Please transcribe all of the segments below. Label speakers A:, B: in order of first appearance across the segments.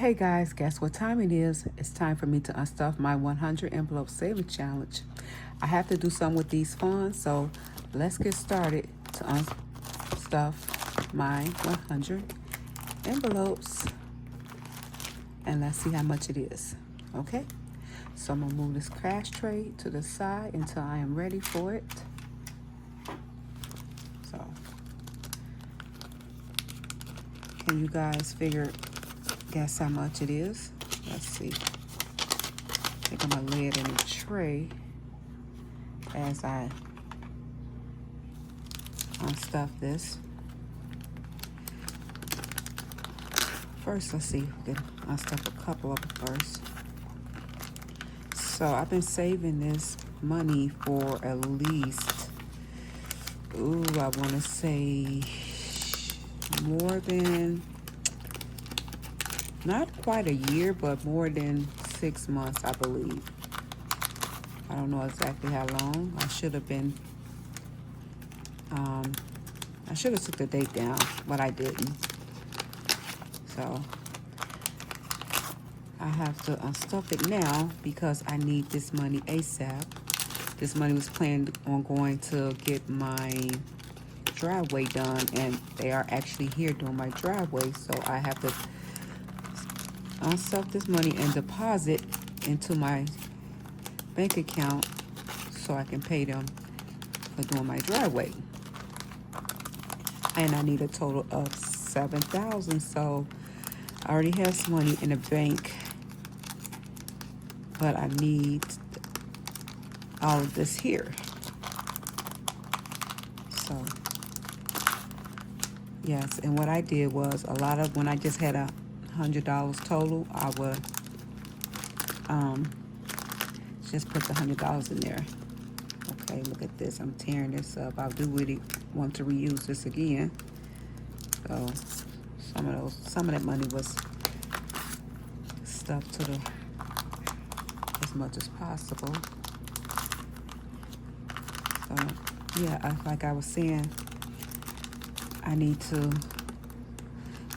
A: Hey guys, guess what time it is? It's time for me to unstuff my 100 envelope saving challenge. I have to do something with these funds, so let's get started to unstuff my 100 envelopes and let's see how much it is. Okay, so I'm gonna move this cash tray to the side until I am ready for it. So, can you guys guess how much it is? Let's see. I think I'm gonna lay it in a tray as I unstuff this. First, let's see if we can unstuff a couple of them first. So I've been saving this money for at least, I want to say more than, not quite a year, but more than 6 months, I believe. I don't know exactly how long. I should have took the date down, but I didn't. So I have to unstuff it now because I need this money ASAP. This money was planned on going to get my driveway done, and they are actually here doing my driveway, so I have to unstuff this money and deposit into my bank account so I can pay them for doing my driveway. And I need a total of $7,000, so I already have some money in the bank, but I need all of this here. So yes, and what I did was when I just had $100 total, I would just put the $100 in there. Okay, look at this. I'm tearing this up. I do really want to reuse this again. So some of that money was stuffed to as much as possible. So yeah, like I was saying, I need to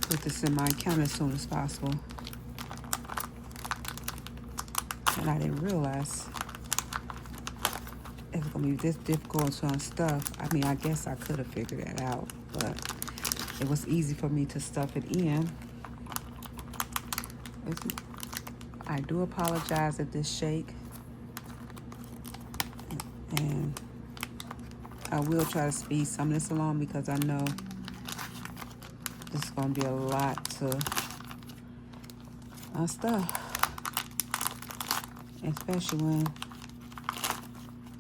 A: put this in my account as soon as possible. And I didn't realize it was going to be this difficult to unstuff. I mean, I guess I could have figured that out, but it was easy for me to stuff it in. I do apologize if this shake, and I will try to speed some of this along because I know this is going to be a lot to unstuff, especially when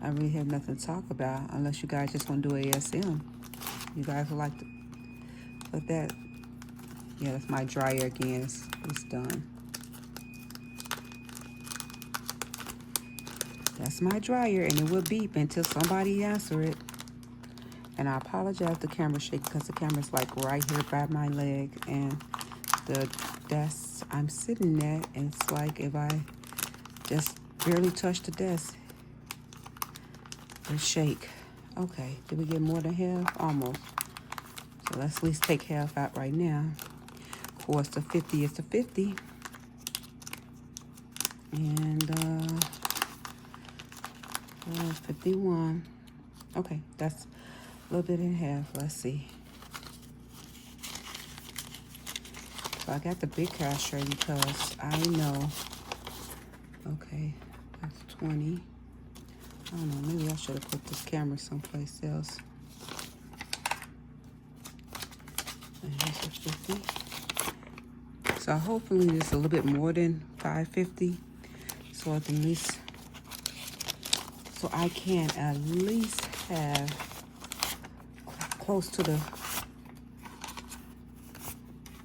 A: I really have nothing to talk about, unless you guys just want to do ASM. You guys would like to put that. Yeah, that's my dryer again. It's done. That's my dryer, and it will beep until somebody answer it. And I apologize the camera shake because the camera's like right here by my leg, and the desk I'm sitting at, and it's like if I just barely touch the desk, it'll shake. Okay, did we get more than half? Almost. So let's at least take half out right now. Of course, the 50 is the 50. And 51. Okay, that's a little bit in half. Let's see. So I got the big cash tray because I know. Okay, that's 20. I don't know, maybe I should have put this camera someplace else. And here's a 50. So hopefully this is a little bit more than 550. So I can at least have close to the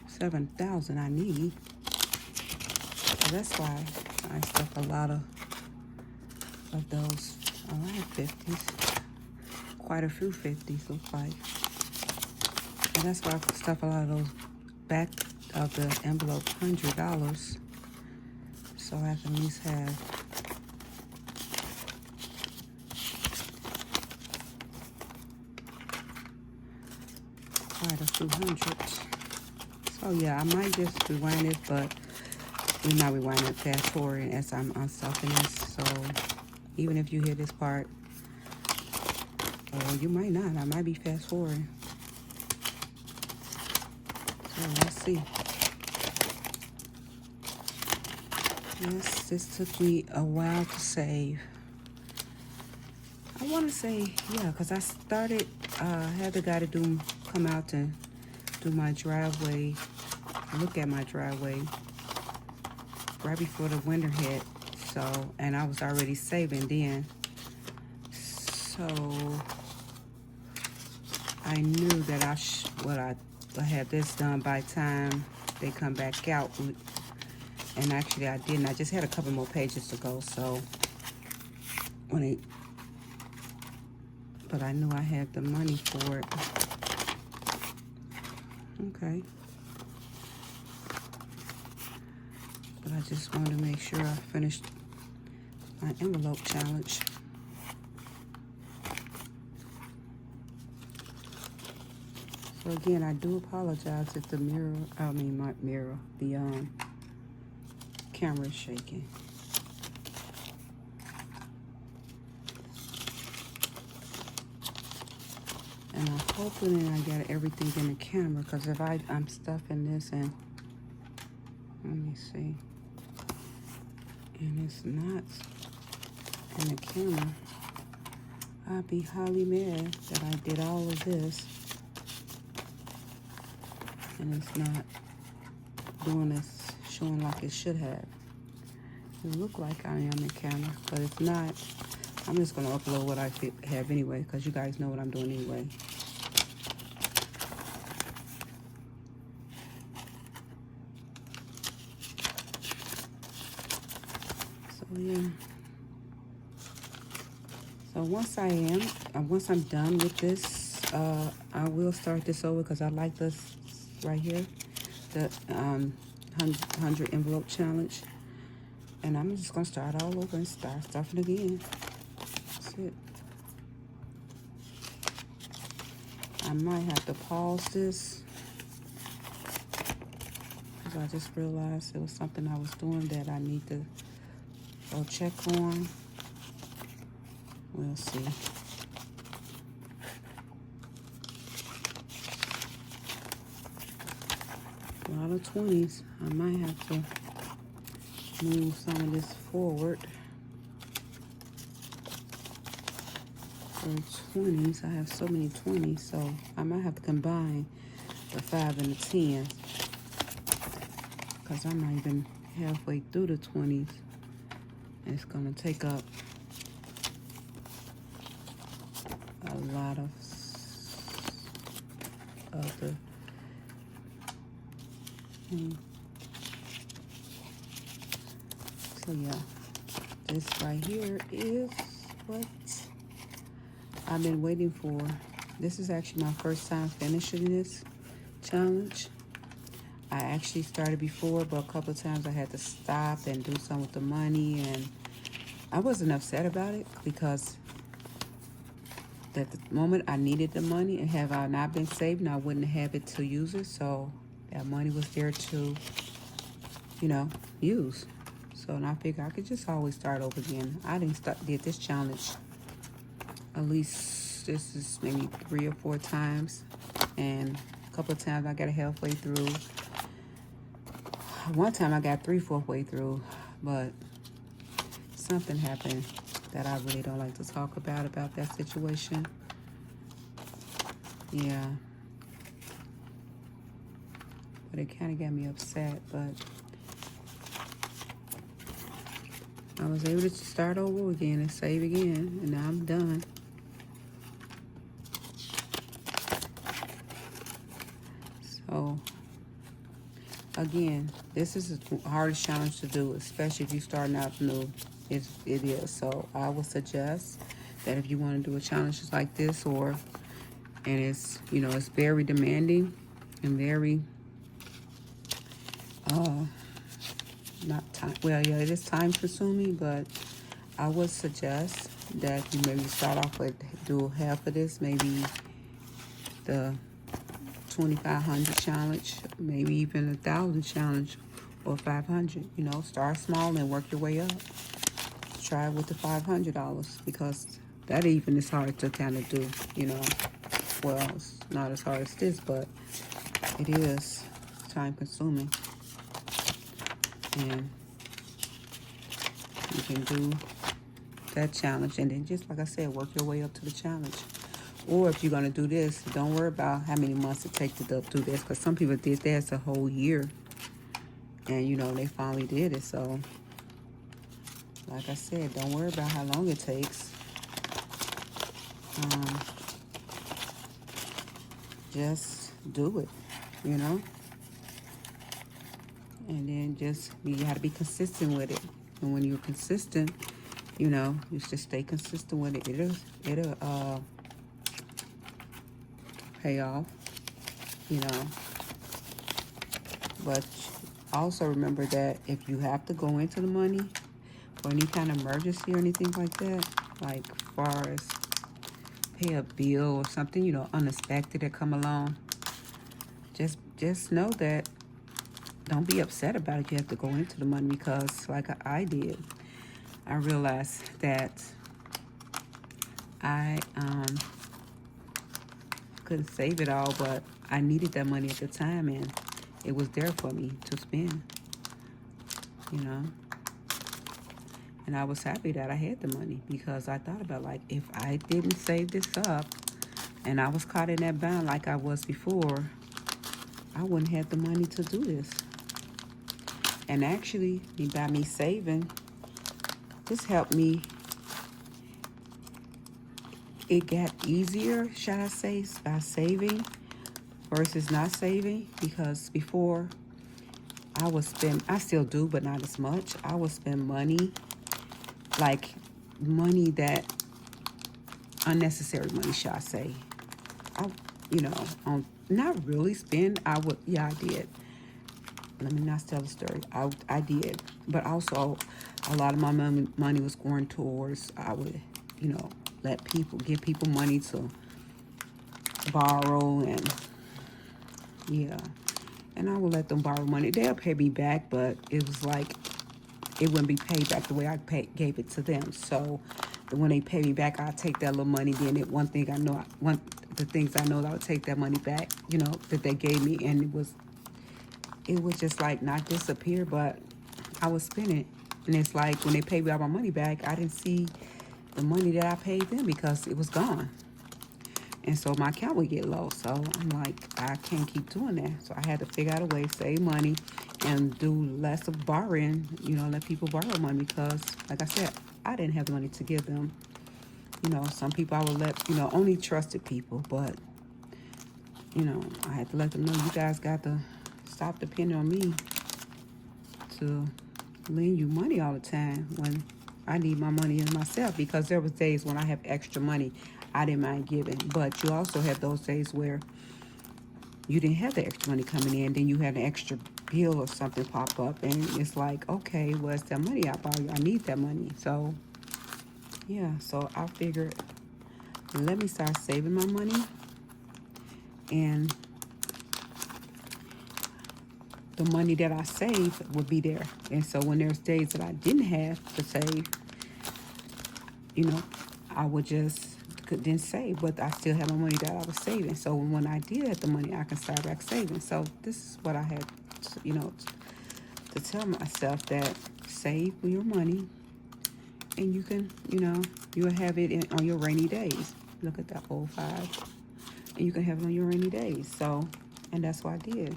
A: 7,000 I need. So that's why I stuff a lot of those. A lot of 50s. Quite a few 50s, looks like. And that's why I stuff a lot of those back of the envelope $100. So I can at least have quite a few hundreds. So yeah, I might just rewind it, but We might be winding up fast forwarding as I'm unstuffing this. So even if you hear this part, or you might not, I might be fast forwarding. So let's see. Yes, this took me a while to save. I want to say, yeah, because I started, had the guy to come out and do my driveway, look at my driveway right before the winter hit. So, and I was already saving then. So I knew that I had this done by the time they come back out. And actually I didn't. I just had a couple more pages to go. So but I knew I had the money for it. Okay. But I just wanted to make sure I finished my envelope challenge. So again, I do apologize if the camera is shaking. And I'm hoping that I got everything in the camera, because if I'm stuffing this and let me see, and it's not in the camera, I'd be highly mad that I did all of this and it's not doing this, showing like it should have. It look like I am in camera, but it's not. I'm just gonna upload what I have anyway, because you guys know what I'm doing anyway. So yeah. So once I'm done with this, I will start this over, because I like this right here, the 100 envelope challenge. And I'm just gonna start all over and start stuffing again. That's it. I might have to pause this, because I just realized it was something I was doing that I need to go check on. We'll see. A lot of 20s. I might have to move some of this forward. For 20s, I have so many 20s, so I might have to combine the 5 and the 10, because I'm not even halfway through the 20s, and it's gonna take up a lot of the So yeah, this right here is what I've been waiting for. This is actually my first time finishing this challenge. I actually started before, but a couple of times I had to stop and do something with the money, and I wasn't upset about it, because at the moment I needed the money, and have I not been saving, I wouldn't have it to use it. So that money was there to, use. So, and I figured I could just always start over again. I did this challenge at least, this is maybe 3 or 4 times, and a couple of times I got it halfway through. One time I got 3/4 way through, but something happened that I really don't like to talk about that situation. Yeah. But it kind of got me upset, but I was able to start over again and save again, and now I'm done. So, again, this is the hardest challenge to do, especially if you're starting out new. It is. So I would suggest that if you want to do a challenge like this, and it's, it's very demanding and very, not time, well, yeah, it is time consuming, but I would suggest that you maybe start off with, do half of this, maybe the 2,500 challenge, maybe even 1,000 challenge, or 500. You know, start small and work your way up. Try with the $500 because that even is hard to kind of do. You know, well, it's not as hard as this, but it is time consuming, and you can do that challenge, and then just like I said, work your way up to the challenge. Or if you're going to do this, don't worry about how many months it takes to do this, because some people did that a whole year, and you know, they finally did it. So like I said, don't worry about how long it takes. Just do it, you know, and then just, you got to be consistent with it. And when you're consistent, you know, you should stay consistent with it. It'll pay off, you know. But also remember that if you have to go into the money for any kind of emergency or anything like that, like far as pay a bill or something, you know, unexpected that come along, just know that, don't be upset about it. You have to go into the money, because like I did, I realized that I couldn't save it all, but I needed that money at the time, and it was there for me to spend, you know. And I was happy that I had the money, because I thought about, like, if I didn't save this up and I was caught in that bind like I was before, I wouldn't have the money to do this. And actually, by me saving, this helped me. It got easier, shall I say, by saving versus not saving, because before I would spend, I still do, but not as much. I would spend money, like money that, unnecessary money, shall I say. You know, not really spend. I would, yeah, I did. Let me not tell the story. I did, but also a lot of my money was going towards, I would, you know, give people money to borrow, and yeah, and I would let them borrow money. They'll pay me back, but it was like, it wouldn't be paid back the way I gave it to them. So when they pay me back, I'll take that little money. Then the things I know, I would take that money back, you know, that they gave me, and it would just like not disappear, but I would spend it. And it's like when they paid me all my money back, I didn't see the money that I paid them because it was gone. And so my account would get low. So I'm like, I can't keep doing that. So I had to figure out a way to save money and do less of borrowing, you know, let people borrow money, because like I said, I didn't have the money to give them. You know, some people I would let, you know, only trusted people, but, you know, I had to let them know, you guys got to stop depending on me to lend you money all the time when I need my money in myself, because there was days when I have extra money I didn't mind giving. But you also have those days where you didn't have the extra money coming in, then you had an extra bill or something pop up, and it's like, okay, well, it's that money I borrowed you. I need that money. So yeah, so I figured, let me start saving my money, and the money that I save would be there. And so when there's days that I didn't have to save, you know, I would just didn't save, but I still have my money that I was saving. So when I did have the money, I can start back saving. So this is what I had, you know, to tell myself, that save your money, and you can, you know, you'll have it on your rainy days. Look at that old 5. And you can have it on your rainy days. So, and that's what I did.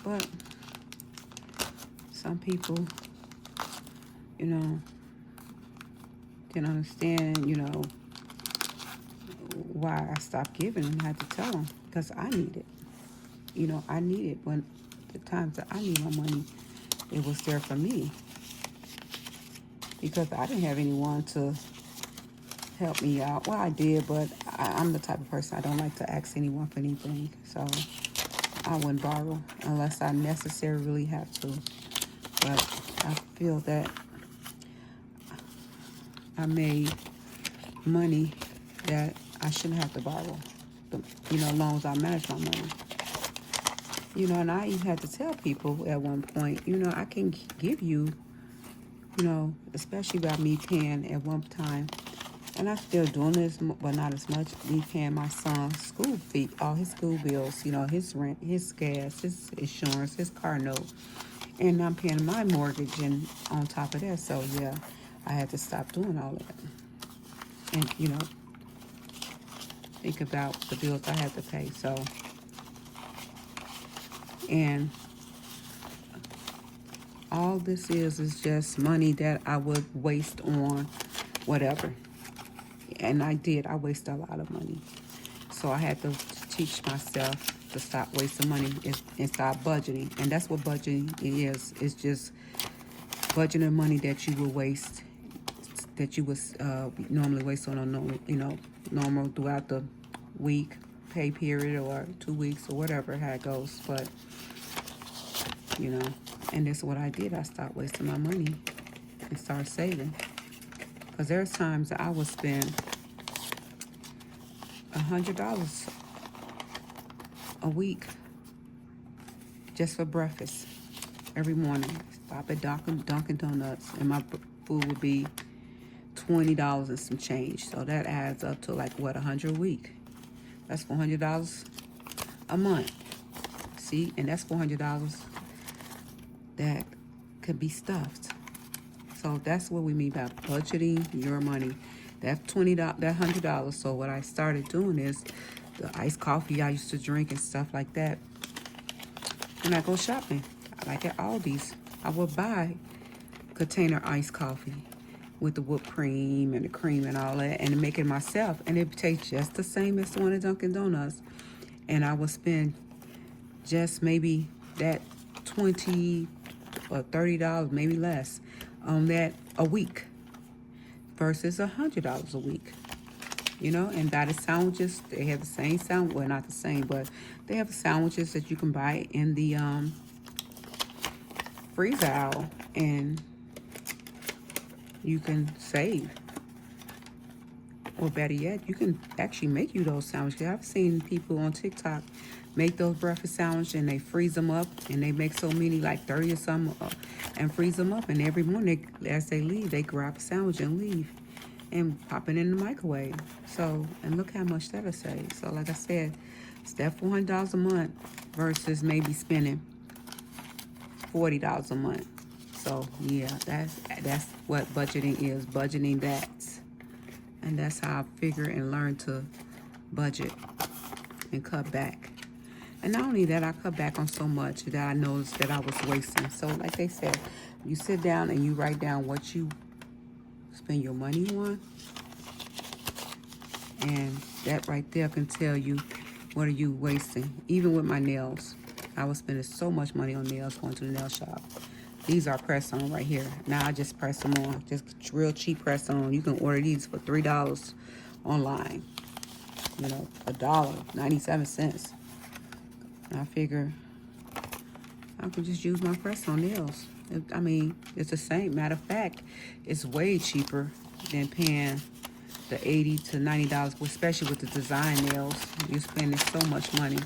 A: But some people, you know, didn't understand, you know, why I stopped giving, and I had to tell them, because I need it. You know, I need it when the times that I need my money, it was there for me, because I didn't have anyone to help me out. Well, I did, but I'm the type of person, I don't like to ask anyone for anything. So I wouldn't borrow unless I necessarily have to. But I feel that I made money that I shouldn't have to borrow, you know, as long as I manage my money. You know, and I even had to tell people at one point, you know, I can give you, you know, especially about me paying at one time, and I'm still doing this, but not as much. Me paying my son's school fee, all his school bills, you know, his rent, his gas, his insurance, his car note, and I'm paying my mortgage, and on top of that, so yeah, I had to stop doing all that, and you know, think about the bills I had to pay. So, and all this is just money that I would waste on whatever. And I waste a lot of money. So I had to teach myself to stop wasting money and start budgeting. And that's what budgeting is. It's just budgeting money that you will waste, that you would normally waste on a normal, you know, normal throughout the week, pay period, or 2 weeks, or whatever, how it goes. But, you know, and that's what I did. I stopped wasting my money and started saving. Because there's times that I would spend $100 a week just for breakfast every morning. Stop at Dunkin' Donuts, and my food would be $20 and some change. So that adds up to like what, 100 a week. That's $400 a month. See, and that's $400 that could be stuffed. So that's what we mean by budgeting your money. That $20, that $100. So what I started doing is the iced coffee I used to drink and stuff like that. When I go shopping, like at Aldi's, I would buy container iced coffee with the whipped cream and the cream and all that, and make it myself, and it tastes just the same as the one at Dunkin' Donuts. And I would spend just maybe that $20 or $30, maybe less, on that a week versus $100 a week. You know, and buy the sandwiches. They have the same sandwich, well, not the same, but they have the sandwiches that you can buy in the freezer aisle, and you can save. Or better yet, you can actually make you those sandwiches. I've seen people on TikTok make those breakfast sandwiches, and they freeze them up, and they make so many, like 30 or something, and freeze them up, and every morning as they leave, they grab a sandwich and leave and pop it in the microwave. So, and look how much that'll save. So like I said, it's that $400 a month versus maybe spending $40 a month. So yeah, that's what budgeting is. Budgeting that. And that's how I figure and learn to budget and cut back. And not only that, I cut back on so much that I noticed that I was wasting. So like they said, you sit down and you write down what you spend your money on, and that right there can tell you what are you wasting. Even with my nails, I was spending so much money on nails going to the nail shop. These are press on right here. Now I just press them on, just real cheap press on. You can order these for $3 online. You know, $1.97. And I figure I could just use my press on nails. I mean, it's the same. Matter of fact, it's way cheaper than paying the $80 to $90, especially with the design nails. You're spending so much money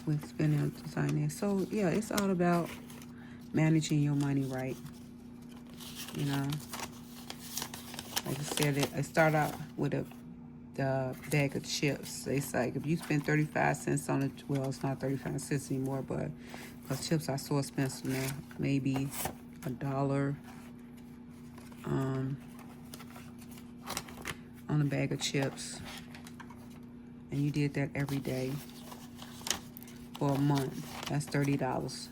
A: with spending on design nails. So yeah, it's all about managing your money right. You know, like I said, it start out with the bag of chips. It's like if you spend 35 cents on it, well, it's not 35 cents anymore, but because chips are so expensive now, maybe $1 on a bag of chips, and you did that every day for a month. That's $30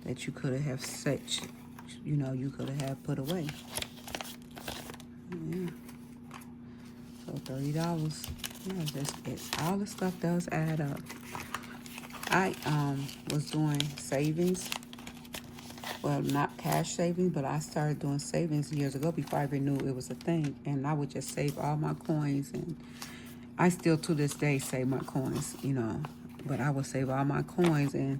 A: that you could have set, you know, you could have put away. Yeah. So $30. Yeah, that's it. All the stuff does add up. I was doing savings. Well, not cash savings, but I started doing savings years ago before I even knew it was a thing. And I would just save all my coins, and I still to this day save my coins, you know. But I would save all my coins, and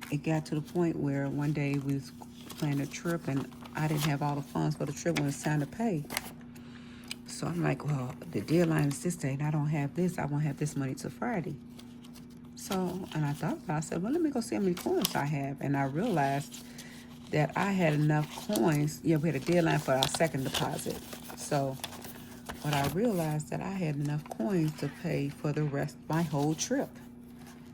A: it got to the point where one day we was planning a trip, and I didn't have all the funds for the trip when it's time to pay. So I'm like, well, the deadline is this day, and I don't have this. I won't have this money till Friday. So, and I thought about it. I said, well, let me go see how many coins I have. And I realized that I had enough coins. Yeah, we had a deadline for our second deposit. So, but I realized that I had enough coins to pay for the rest of my whole trip.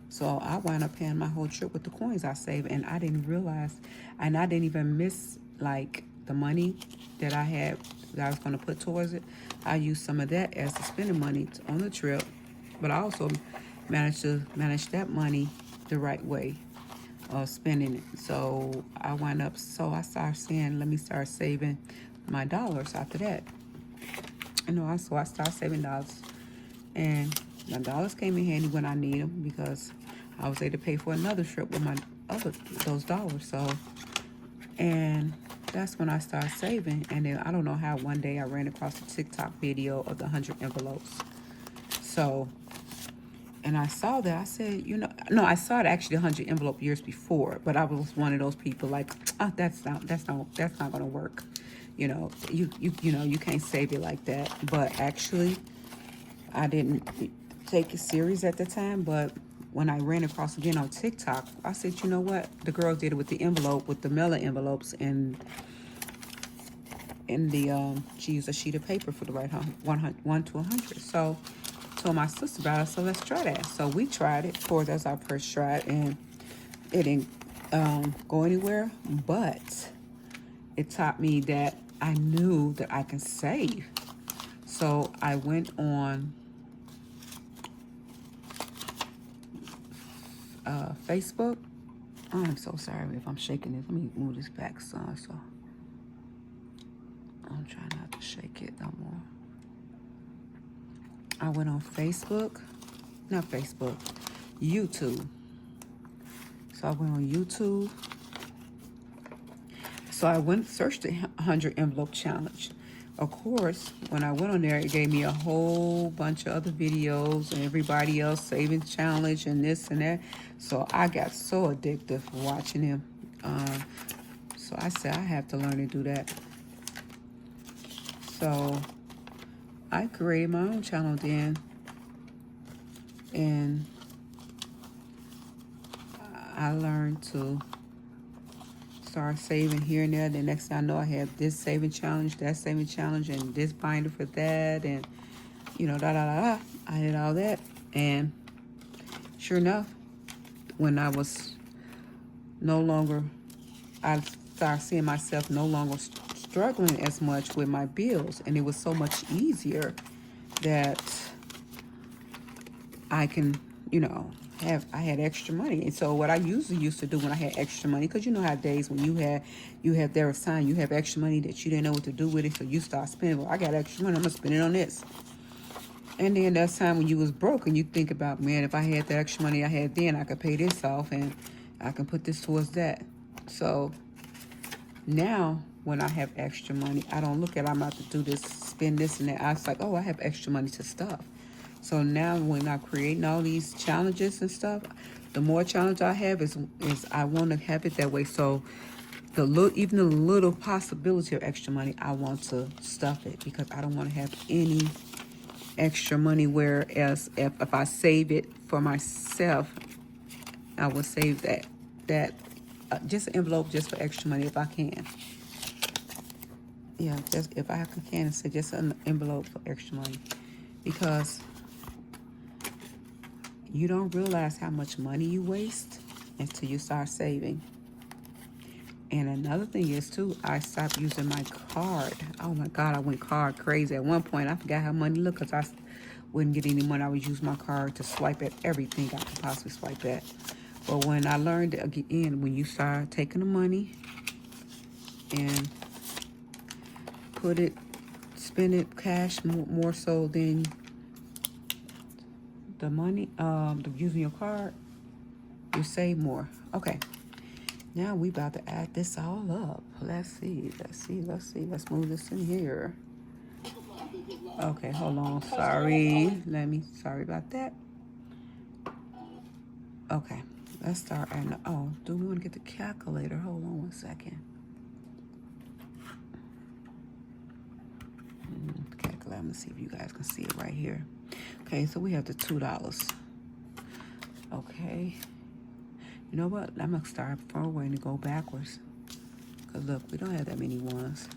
A: So I wound up paying my whole trip with the coins I saved, and I didn't realize, and I didn't even miss like the money that I had that I was going to put towards it. I used some of that as the spending money on the trip, but I also managed to manage that money the right way of spending it. So I wound up, so I started saying, let me start saving my dollars after that. So I started saving dollars, and my dollars came in handy when I need them because I was able to pay for another trip with those dollars. So, and that's when I started saving. And then I don't know how one day I ran across a TikTok video of the 100 envelopes. So, and I saw that. I said, no, I saw it actually 100 envelope years before, but I was one of those people like, oh, that's not going to work. You can't save it like that. But actually, I didn't take it serious at the time, but when I ran across again on TikTok, I said, you know what? The girl did it with the envelope, with the mailing envelopes, and she used a sheet of paper for the right 1 to 100. So told my sister about it, so let's try that. So we tried it. Of course, that's our first try, and it didn't go anywhere, but it taught me that I knew that I can save. So I went on Facebook. Oh, I'm so sorry if I'm shaking this. Let me move this back some, so I'm trying not to shake it no more. I went on YouTube. So I went on YouTube. So I searched the 100 envelope challenge. Of course, when I went on there, it gave me a whole bunch of other videos and everybody else saving challenge and this and that. So I got so addicted watching him. So I said, I have to learn to do that. So I created my own channel then. And I learned to start saving here and there. The next thing I know, I have this saving challenge, that saving challenge, and this binder for that, and I did all that, and sure enough, when I was I started seeing myself no longer struggling as much with my bills, and it was so much easier that I can, I had extra money. And so what I usually used to do when I had extra money, because you know how days when there was time you have extra money that you didn't know what to do with it, so you start spending. Well, I got extra money, I'm gonna spend it on this. And then that's time when you was broke and you think about, man, if I had the extra money I had then, I could pay this off and I can put this towards that. So now when I have extra money, I don't look at I'm about to do this, spend this and that. I was like, oh, I have extra money to stuff. So now when I'm creating all these challenges and stuff, the more challenge I have is I want to have it that way. So even the little possibility of extra money, I want to stuff it because I don't want to have any extra money. Whereas if I save it for myself, I will save that just an envelope just for extra money if I can. Yeah, just if I can, say just an envelope for extra money, because you don't realize how much money you waste until you start saving. And another thing is too, I stopped using my card. Oh my God, I went card crazy. At one point, I forgot how money looked because I wouldn't get any money. I would use my card to swipe at everything I could possibly swipe at. But when I learned again, when you start taking the money and spend it cash more so than the money, using your card, you save more. Okay. Now we about to add this all up. Let's see. Let's move this in here. Okay, hold on. Sorry about that. Okay, let's start adding. Oh, do we want to get the calculator? Hold on 1 second. I'm gonna see if you guys can see it right here. Okay, so we have the $2. Okay. You know what? I'm gonna start forward and go backwards. Cause look, we don't have that many ones.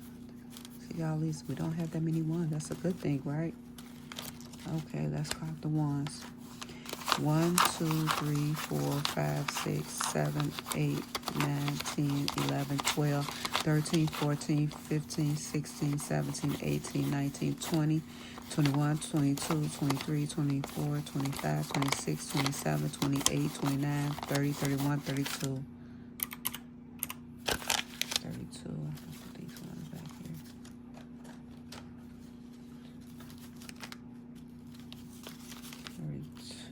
A: See all these? We don't have that many ones. That's a good thing, right? Okay, let's count the ones. 1, 2, 3, 4, 5, 6, 7, 8, 9, 10, 11, 12, 13, 14, 15, 16, 17, 18, 19, 20, 21, 22, 23, 24, 25, 26, 27, 28, 29, 30, 31, 32. 32. I'll put these ones back here.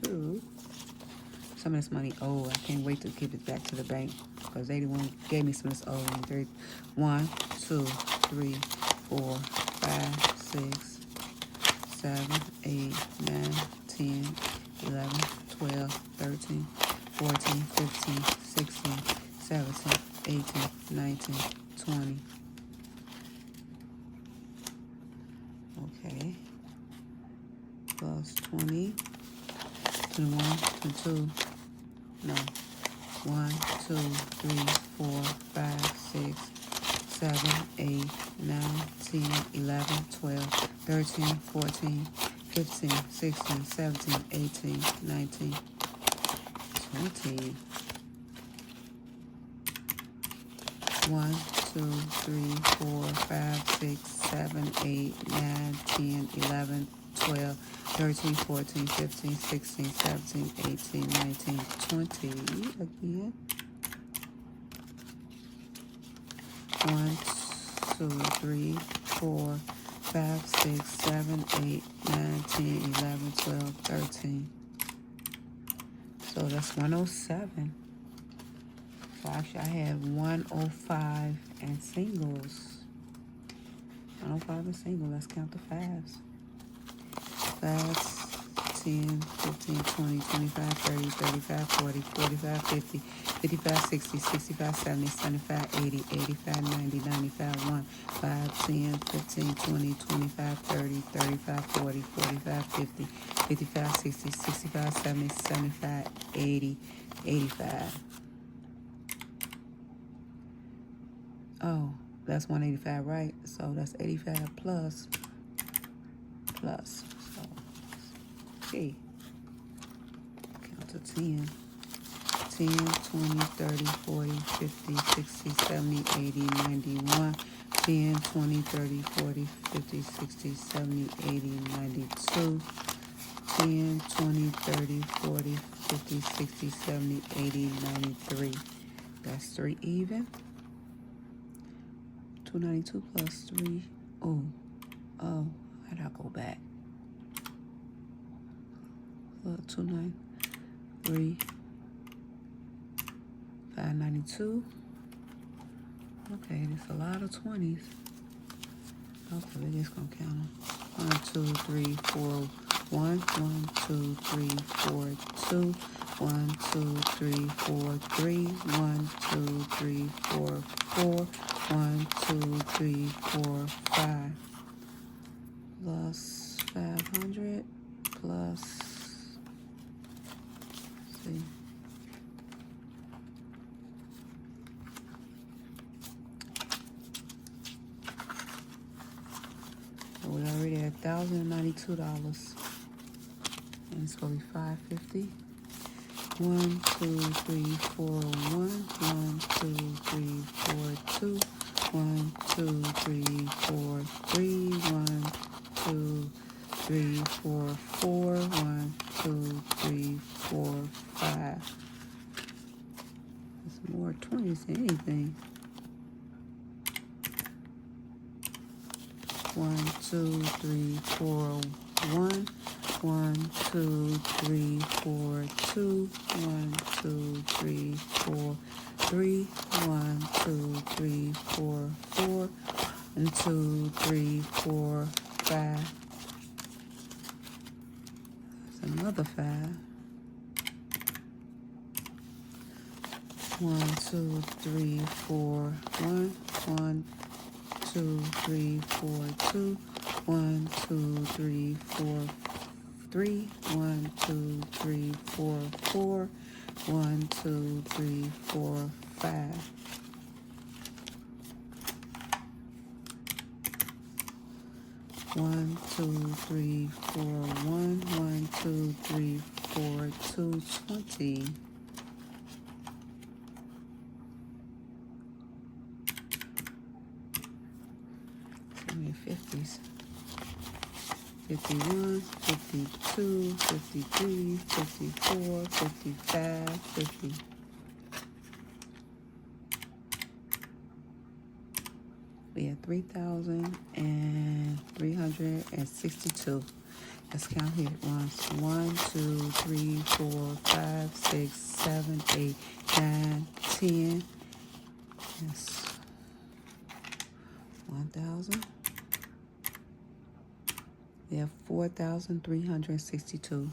A: 32. Some of this money owed. I can't wait to give it back to the bank because they the one gave me some of this owed. 1, 2, 3, 4, 5, 6, 7, 8, 9, 10, 11, 12, 13, 14, 15, 16, 17, 18, 19, 20. Okay. Plus 20, 21, 22. No. 1, 2, 3, 4, 5, 6, 7, 8, 9, 10, 11, 12, 13, 14, 15, 16, 17, 18, 19, 20. 1, 2, 3, 4, 5, 6, 7, 8, 9, 10, 11, 12, 13, 14, 15, 16, 17, 18, 19, 20 again. 1, 2, 3, 4, 5, 6, 7, 8, 9, 10, 11, 12, 13. So that's 107. So actually I have 105 and singles. 105 and single. Let's count the fives. 5, 10, 15, 20, 25, 30, 35, 40, 45, 50, 55, 60, 65, 70, 75, 80, 85, 90, 95, 1, 5, 10, 15, 20, 25, 30, 35, 40, 45, 50, 55, 60, 65, 70, 75, 80, 85. Oh, that's 185, right? So that's 85 plus. So, okay. Count to 10. 10, 20, 30, 40, 50, 60, 70, 80, 91. 10, 20, 30, 40, 50, 60, 70, 80, 92. 10, 20, 30, 40, 50, 60, 70, 80, 93. That's 3 even. 292 plus 3. Oh, how'd I go back? 293, 592. Okay, there's a lot of 20s. Okay, we're just gonna count them. 1, 2, 3, 4, 1, 1, 2, 3, 4, 2, 1, 2, 3, 4, 3, 1, 2, 3, 4, 4, 1, 2, 3, 4, 5. Plus 500 plus, let's see. So we already at $1,092. And it's gonna be $550. 1, 2, 3, 4, 1, 1, 2, 3, 4, 2, 1, 2, 3, 4, 3, 1, 2, 3, 4, 4, 1, 2, 3, 4, 5. There's more 20s than anything. 1, 2, 3, 4, 1, 1, 2, 3, 4, 2, 1, 2, 3, 4, 3, 1, 2, 3, 4, 4, and 2, 3, 4, 5. There's another 5. 1, 2, 3, 4, 1, 1, 2, 3, 4, 2, 1, 2, 3, 4, 3. 1, 2, 3, 4, 4. 1, 2, 3, 4, 5. 1, 2, 3, 4, 1. 1, 2, 3, 4, 2, 20. So many 50s. 51, 52, 53, 54, 55, 50. We have 3,362. Let's count here. 1, 2, 3, 4, 5, 6, 7, 8, 9, 10. Yes. 1,000. We have 4,362.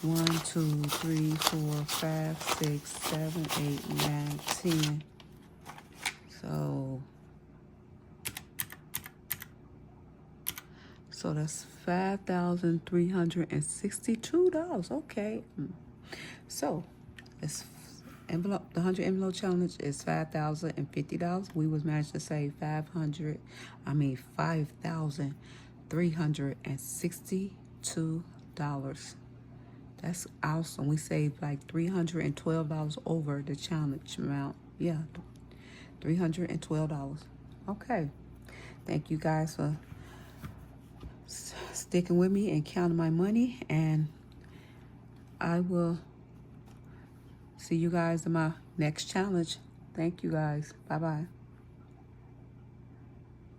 A: 1, 2, 3, 4, 5, 6, 7, 8, 9, 10. So that's $5,362. Okay. So it's envelope. The 100 envelope challenge is $5,050. We was managed to save $5,362. That's awesome. We saved like $312 over the challenge amount. Yeah, $312. Okay. Thank you guys for sticking with me and counting my money, and I will see you guys in my next challenge. Thank you guys. Bye-bye.